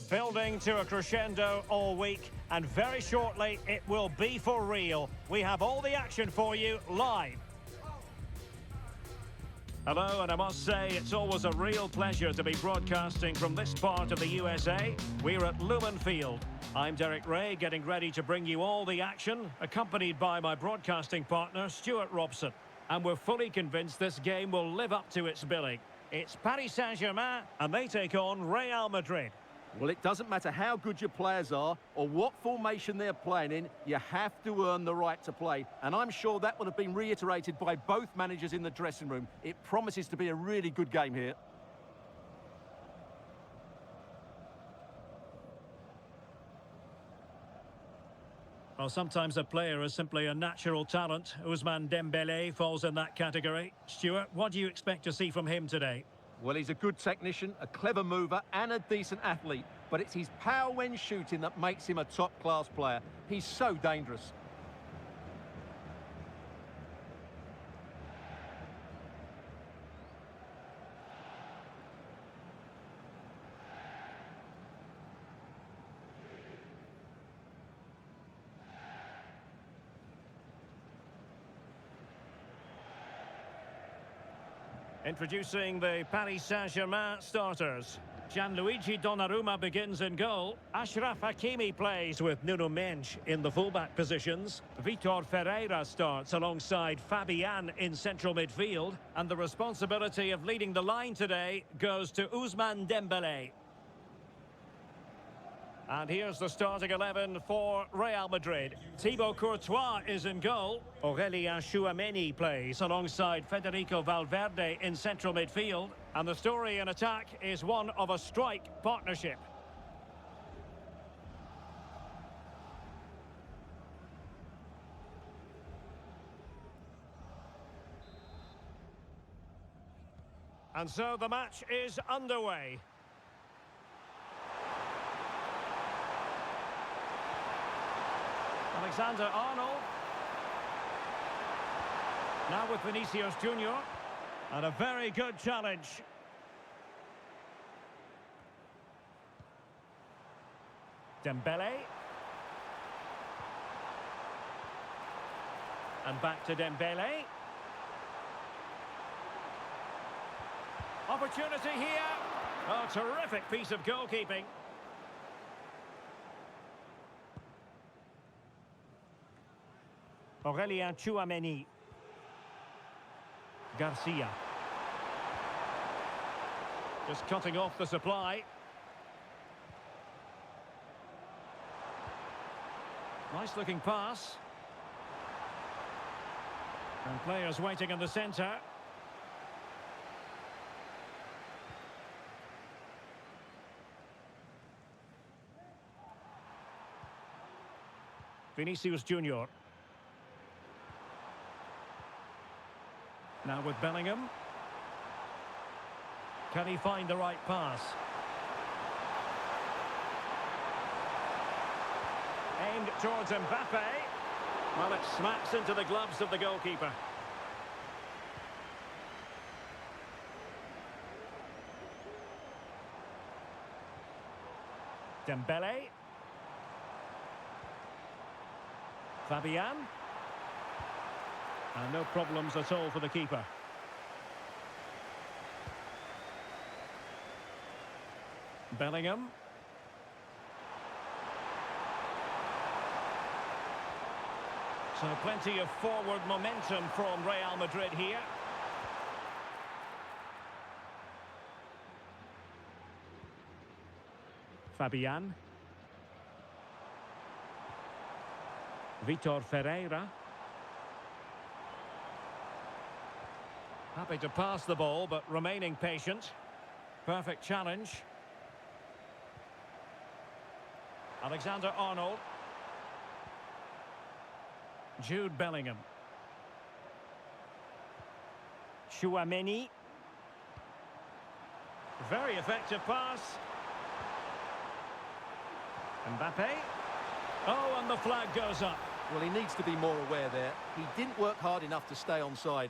Building to a crescendo all week, and very shortly it will be for real. We have all the action for you live. Hello, and I must say it's always a real pleasure to be broadcasting from this part of the USA. We're at Lumen Field. I'm Derek Ray, getting ready to bring you all the action, accompanied by my broadcasting partner, Stuart Robson. And we're fully convinced this game will live up to its billing. It's Paris Saint-Germain, and they take on Real Madrid. Well, it doesn't matter how good your players are or what formation they're playing in, you have to earn the right to play. And I'm sure that will have been reiterated by both managers in the dressing room. It promises to be a really good game here. Well, sometimes a player is simply a natural talent. Ousmane Dembélé falls in that category. Stuart, what do you expect to see from him today? Well, he's a good technician, a clever mover and a decent athlete. But it's his power when shooting that makes him a top-class player. He's so dangerous. Introducing the Paris Saint-Germain starters. Gianluigi Donnarumma begins in goal. Achraf Hakimi plays with Nuno Mendes in the fullback positions. Vitor Ferreira starts alongside Fabian in central midfield. And the responsibility of leading the line today goes to Ousmane Dembélé. And here's the starting 11 for Real Madrid. Thibaut Courtois is in goal. Aurélien Tchouameni plays alongside Federico Valverde in central midfield. And the story in attack is one of a strike partnership. And so the match is underway. Alexander-Arnold. Now with Vinicius Junior. And a very good challenge. Dembélé. And back to Dembélé. Opportunity here. Oh, terrific piece of goalkeeping. Aurélien Tchouameni. Garcia. Just cutting off the supply. Nice looking pass. And players waiting in the centre. Vinicius Junior. Now with Bellingham. Can he find the right pass? Aimed towards Mbappe. Well, it smacks into the gloves of the goalkeeper. Dembélé. Fabian. And no problems at all for the keeper. Bellingham. So plenty of forward momentum from Real Madrid here. Fabian. Vitor Ferreira. Happy to pass the ball, but remaining patient. Perfect challenge. Alexander-Arnold. Jude Bellingham. Tchouameni. Very effective pass. Mbappe. Oh, and the flag goes up. Well, he needs to be more aware there. He didn't work hard enough to stay onside.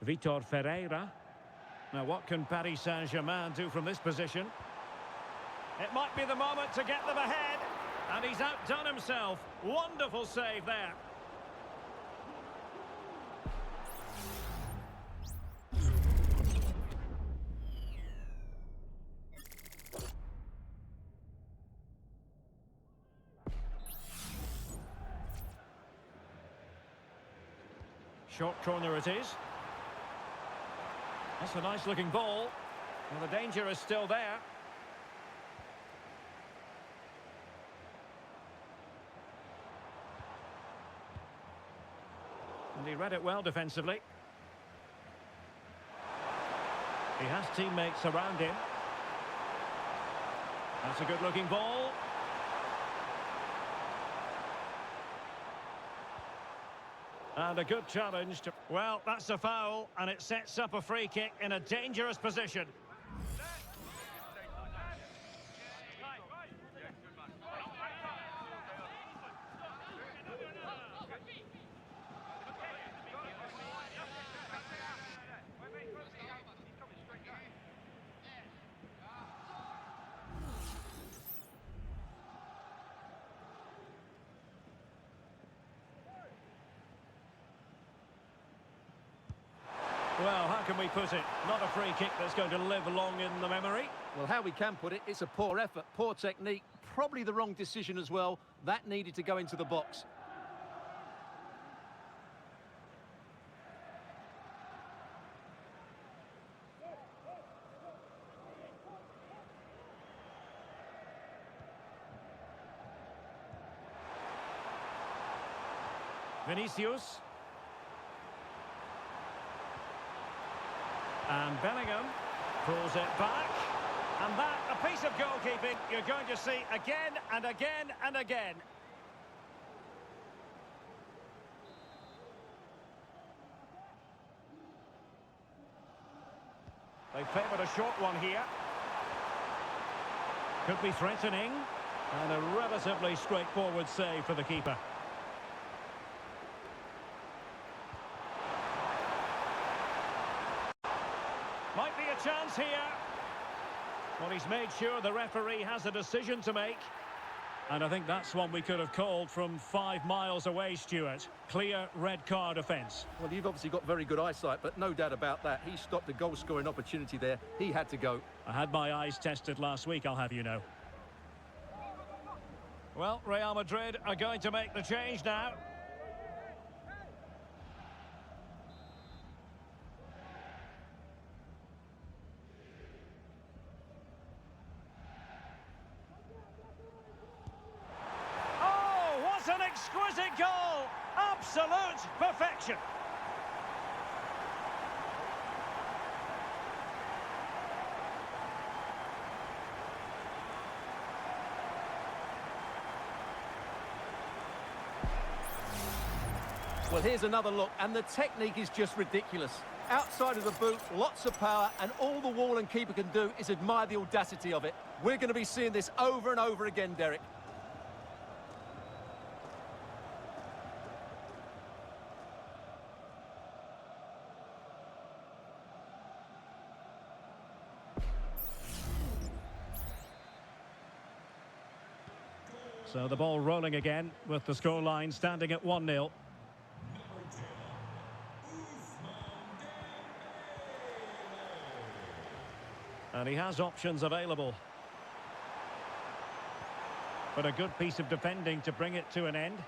Vitor Ferreira. Now, what can Paris Saint-Germain do from this position? It might be the moment to get them ahead. And he's outdone himself. Wonderful save there. Short corner it is. That's a nice looking ball. Well, the danger is still there. And he read it well defensively. He has teammates around him. That's a good looking ball. And a good challenge. Well, that's a foul, and it sets up a free kick in a dangerous position. Well, how can we put it? Not a free kick that's going to live long in the memory. Well, how we can put it, it's a poor effort, poor technique, probably the wrong decision as well. That needed to go into the box. Vinicius. And Bellingham pulls it back. And that, a piece of goalkeeping you're going to see again and again and again. They favoured a short one here. Could be threatening. And a relatively straightforward save for the keeper. Might be a chance here. Well, he's made sure the referee has a decision to make. And I think that's one we could have called from 5 miles away, Stuart. Clear red card offence. Well, you've obviously got very good eyesight, but no doubt about that. He stopped a goal-scoring opportunity there. He had to go. I had my eyes tested last week, I'll have you know. Well, Real Madrid are going to make the change now. An exquisite goal! Absolute perfection! Well, here's another look, and the technique is just ridiculous. Outside of the boot, lots of power, and all the wall and keeper can do is admire the audacity of it. We're going to be seeing this over and over again, Derek. So the ball rolling again with the scoreline standing at 1-0. And he has options available. But a good piece of defending to bring it to an end.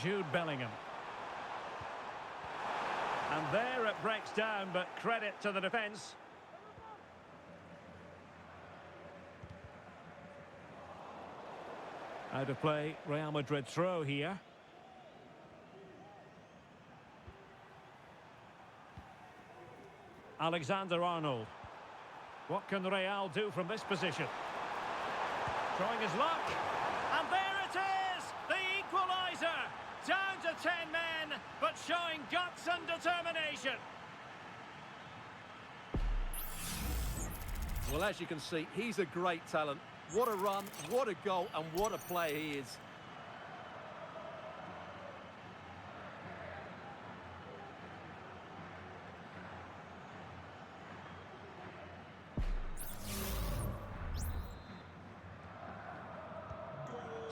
Jude Bellingham. And there it breaks down, but credit to the defence. Out of play, Real Madrid throw here. Alexander-Arnold. What can Real do from this position? Trying his luck. And there it is! The equaliser! Down to 10 men, but showing guts and determination. Well, as you can see, he's a great talent. What a run, what a goal, and what a player he is.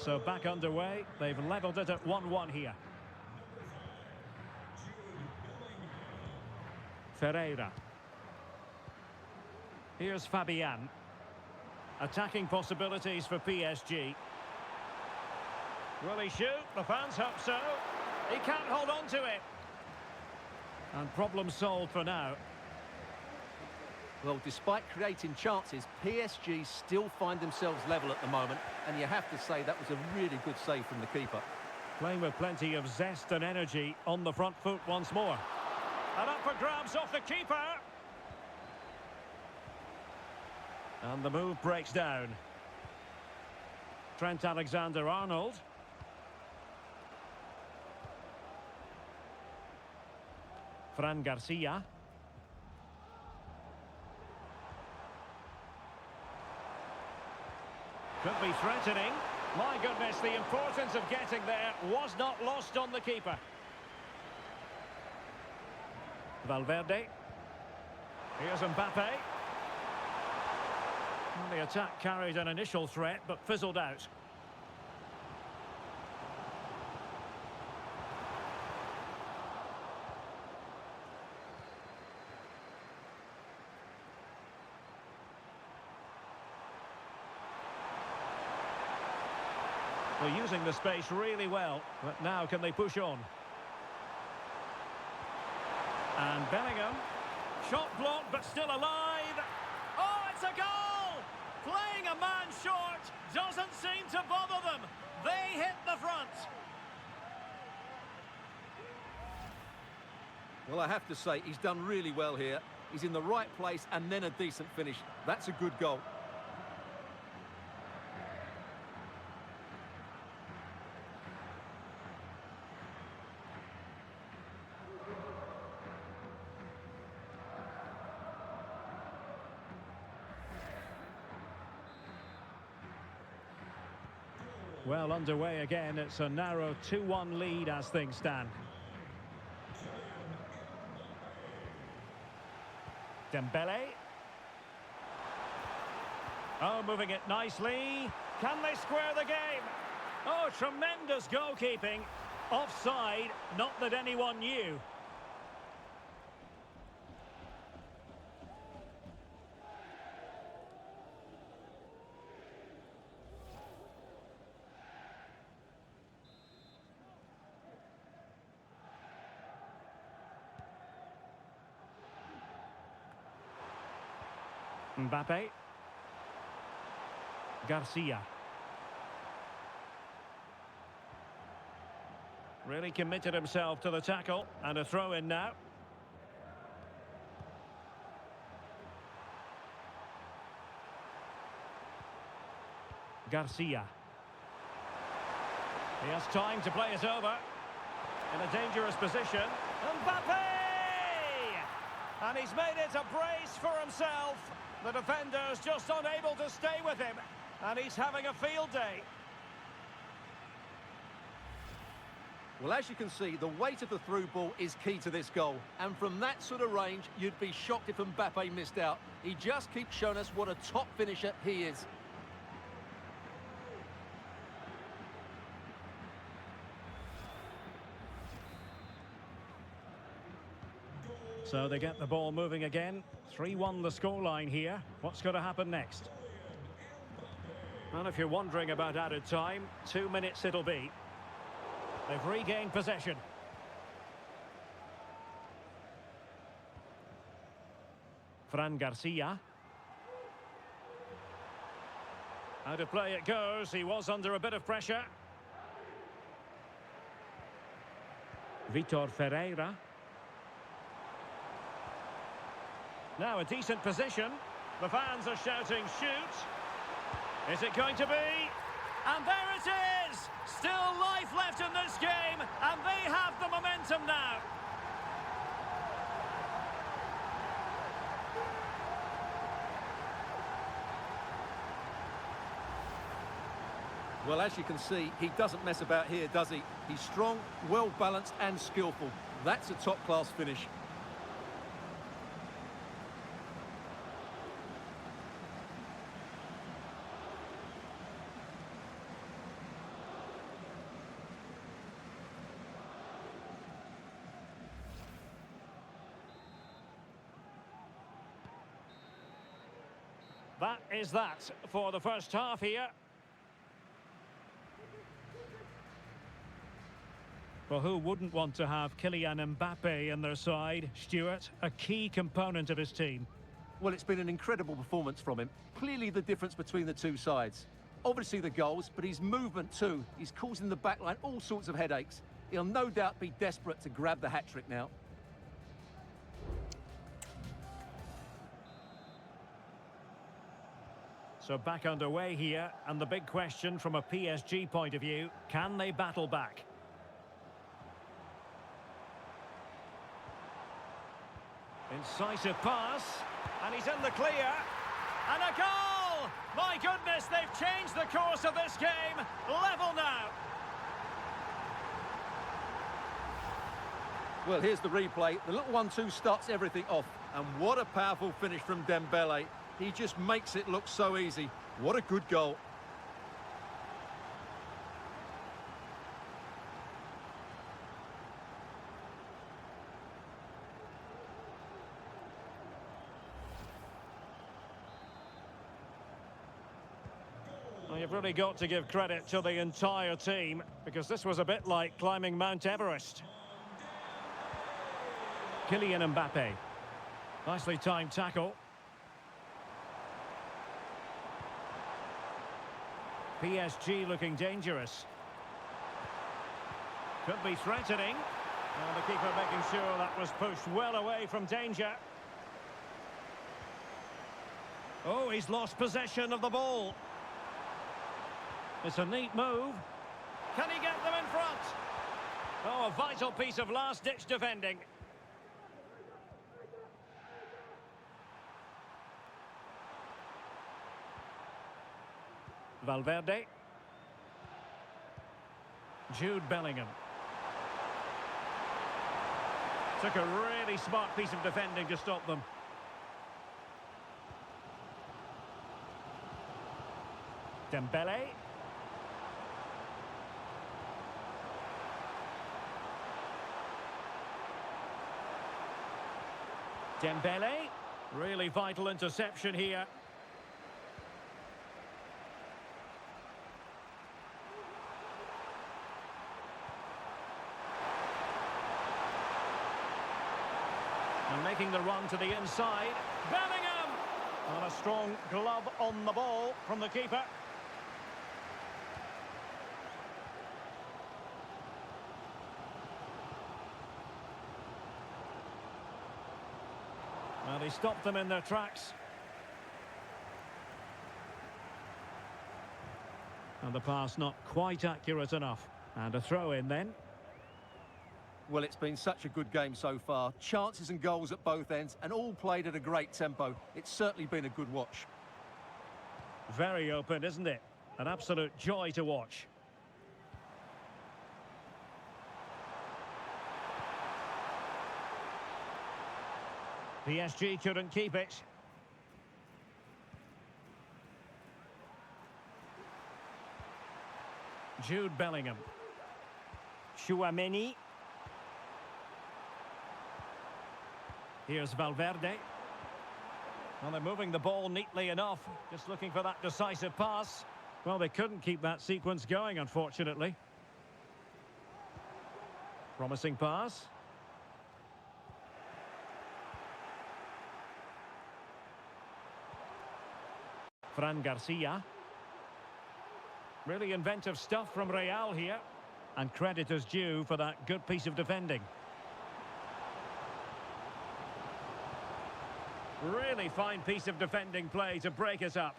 So back underway. They've levelled it at 1-1 here. Ferreira. Here's Fabian. Attacking possibilities for PSG. Will he shoot? The fans hope so. He can't hold on to it. And problem solved for now. Well, despite creating chances, PSG still find themselves level at the moment, and you have to say that was a really good save from the keeper. Playing with plenty of zest and energy on the front foot once more. And up for grabs off the keeper. And the move breaks down. Trent Alexander-Arnold. Fran Garcia. Could be threatening. My goodness, the importance of getting there was not lost on the keeper. Valverde. Here's Mbappe. Well, the attack carried an initial threat, but fizzled out. They're using the space really well, but now can they push on? And Bellingham. Shot blocked, but still alive. Oh, it's a goal! Playing a man short doesn't seem to bother them. They hit the front. Well, I have to say, he's done really well here. He's in the right place and then a decent finish. That's a good goal. Well, underway again. It's a narrow 2-1 lead as things stand. Dembele. Oh, moving it nicely. Can they square the game? Oh, tremendous goalkeeping. Offside, not that anyone knew. Mbappe. Garcia. Really committed himself to the tackle, and a throw in now. Garcia. He has time to play it over. In a dangerous position. Mbappe! And he's made it a brace for himself. The defender's just unable to stay with him, and he's having a field day. Well, as you can see, the weight of the through ball is key to this goal. And from that sort of range, you'd be shocked if Mbappe missed out. He just keeps showing us what a top finisher he is. So they get the ball moving again. 3-1 the scoreline here. What's going to happen next? Well, if you're wondering about added time, 2 minutes it'll be. They've regained possession. Fran Garcia. Out of play it goes. He was under a bit of pressure. Vitor Ferreira. Now a decent position. The fans are shouting, shoot. Is it going to be? And there it is! Still life left in this game, and they have the momentum now. Well, as you can see, he doesn't mess about here, does he? He's strong, well-balanced and skillful. That's a top-class finish. That is that for the first half here. Well, who wouldn't want to have Kylian Mbappe in their side? Stuart, a key component of his team. Well, it's been an incredible performance from him. Clearly the difference between the two sides. Obviously the goals, but his movement too. He's causing the backline all sorts of headaches. He'll no doubt be desperate to grab the hat-trick now. So back underway here, and the big question from a PSG point of view, can they battle back? Incisive pass, and he's in the clear, and a goal! My goodness, they've changed the course of this game. Level now. Well, here's the replay. The little 1-2 starts everything off. And what a powerful finish from Dembele. He just makes it look so easy. What a good goal. Well, you've really got to give credit to the entire team, because this was a bit like climbing Mount Everest. Kylian Mbappe. Nicely timed tackle. PSG looking dangerous. Could be threatening. And the keeper making sure that was pushed well away from danger. Oh, he's lost possession of the ball. It's a neat move. Can he get them in front? Oh, a vital piece of last-ditch defending. Valverde. Jude Bellingham. Took a really smart piece of defending to stop them. Dembele. Dembele. Really vital interception here. And making the run to the inside. Bellingham! And a strong glove on the ball from the keeper. And he stopped them in their tracks. And the pass not quite accurate enough. And a throw in then. Well, it's been such a good game so far. Chances and goals at both ends, and all played at a great tempo. It's certainly been a good watch. Very open, isn't it? An absolute joy to watch. PSG couldn't keep it. Jude Bellingham. Chouameni. Here's Valverde. Well, they're moving the ball neatly enough. Just looking for that decisive pass. Well, they couldn't keep that sequence going, unfortunately. Promising pass. Fran Garcia. Really inventive stuff from Real here. And credit is due for that good piece of defending. Really fine piece of defending play to break us up.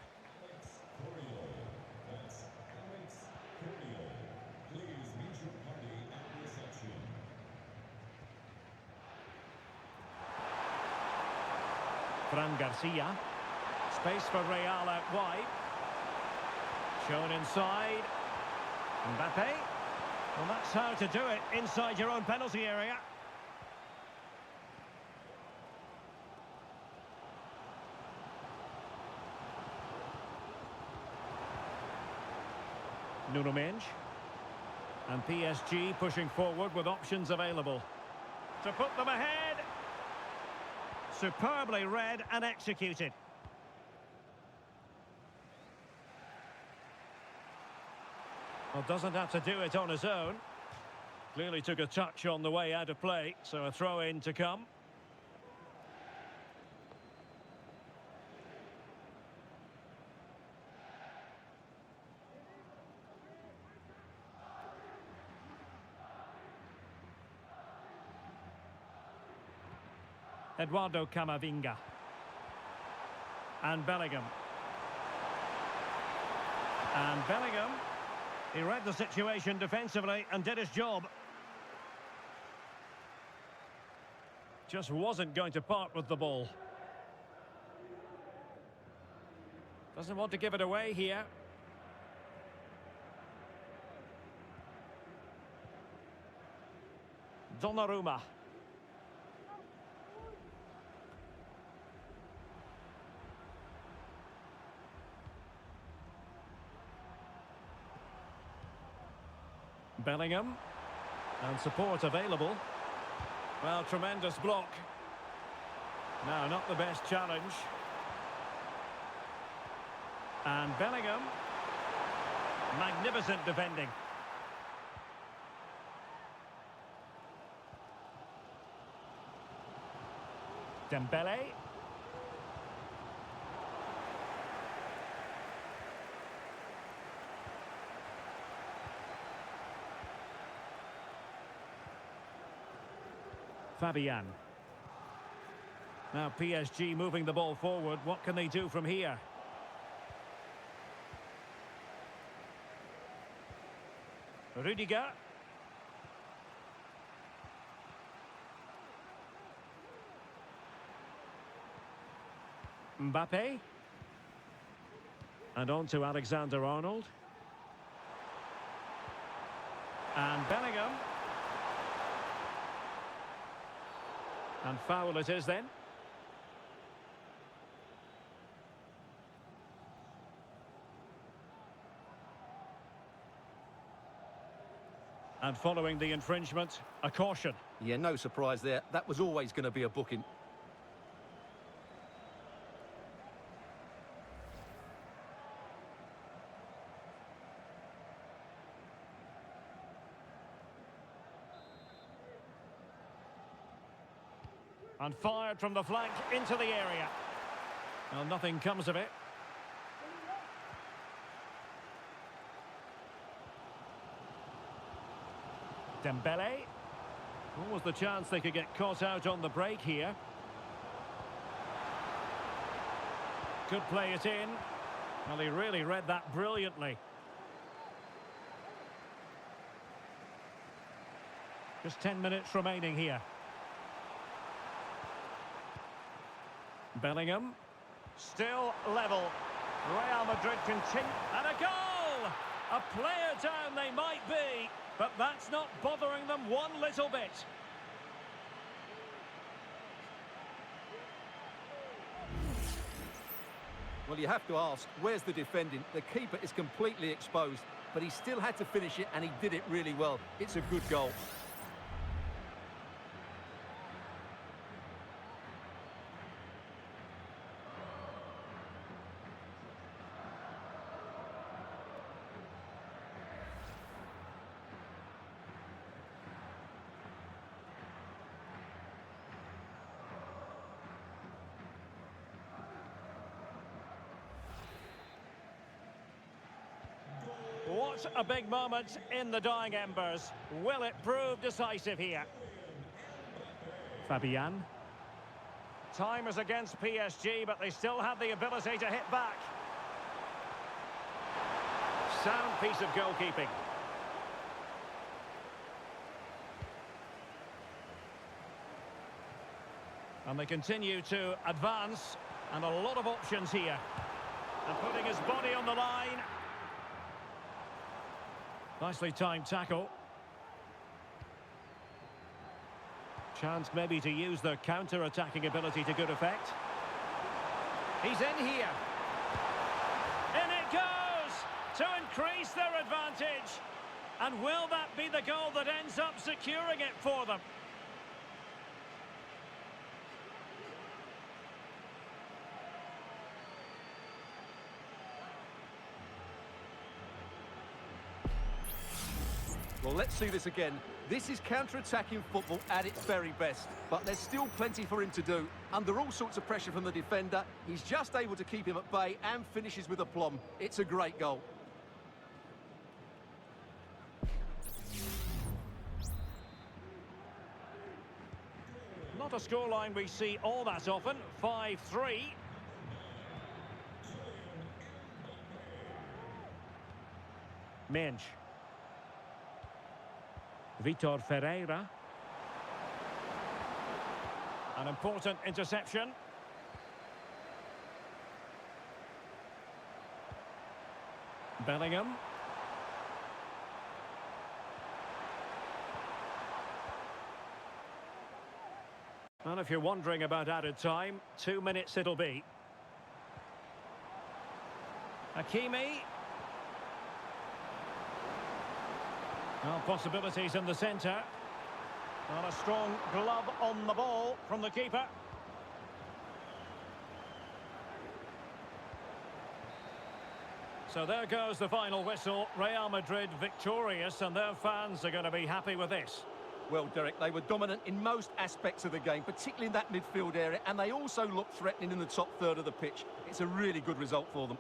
Fran Garcia. Space for Real out wide. Shown inside. Mbappe. Well, that's how to do it inside your own penalty area. Nuno Mendes. And PSG pushing forward with options available. To put them ahead. Superbly read and executed. Well, doesn't have to do it on his own. Clearly took a touch on the way out of play, so a throw-in to come. Eduardo Camavinga. And Bellingham. And Bellingham. He read the situation defensively and did his job. Just wasn't going to part with the ball. Doesn't want to give it away here. Donnarumma. Bellingham. And support available. Well, tremendous block. No, not the best challenge. And Bellingham. Magnificent defending. Dembele. Fabian. Now PSG moving the ball forward. What can they do from here? Rudiger. Mbappe. And on to Alexander-Arnold. And Bellingham. And foul it is then. And following the infringement, a caution. Yeah, no surprise there. That was always going to be a booking. And fired from the flank into the area. Well, nothing comes of it. Dembele. What was the chance they could get caught out on the break here? Could play it in. Well, he really read that brilliantly. Just 10 minutes remaining here. Bellingham. Still level. Real Madrid continue. And a goal! A player down they might be, but that's not bothering them one little bit. Well, you have to ask, where's the defending? The keeper is completely exposed, but he still had to finish it, and he did it really well. It's a good goal. What a big moment in the dying embers. Will it prove decisive here? Fabian. Time is against PSG, but they still have the ability to hit back. Sound piece of goalkeeping. And they continue to advance, and a lot of options here. And putting his body on the line. Nicely timed tackle. Chance maybe to use their counter-attacking ability to good effect. He's in here. In it goes! To increase their advantage. And will that be the goal that ends up securing it for them? Well, let's see this again. This is counter-attacking football at its very best. But there's still plenty for him to do. Under all sorts of pressure from the defender, he's just able to keep him at bay and finishes with aplomb. It's a great goal. Not a scoreline we see all that often. 5-3. Mensch. Vitor Ferreira. An important interception. Bellingham. And if you're wondering about added time, 2 minutes it'll be. Hakimi. Well, possibilities in the centre. Well, a strong glove on the ball from the keeper. So there goes the final whistle. Real Madrid victorious, and their fans are going to be happy with this. Well, Derek, they were dominant in most aspects of the game, particularly in that midfield area, and they also looked threatening in the top third of the pitch. It's a really good result for them.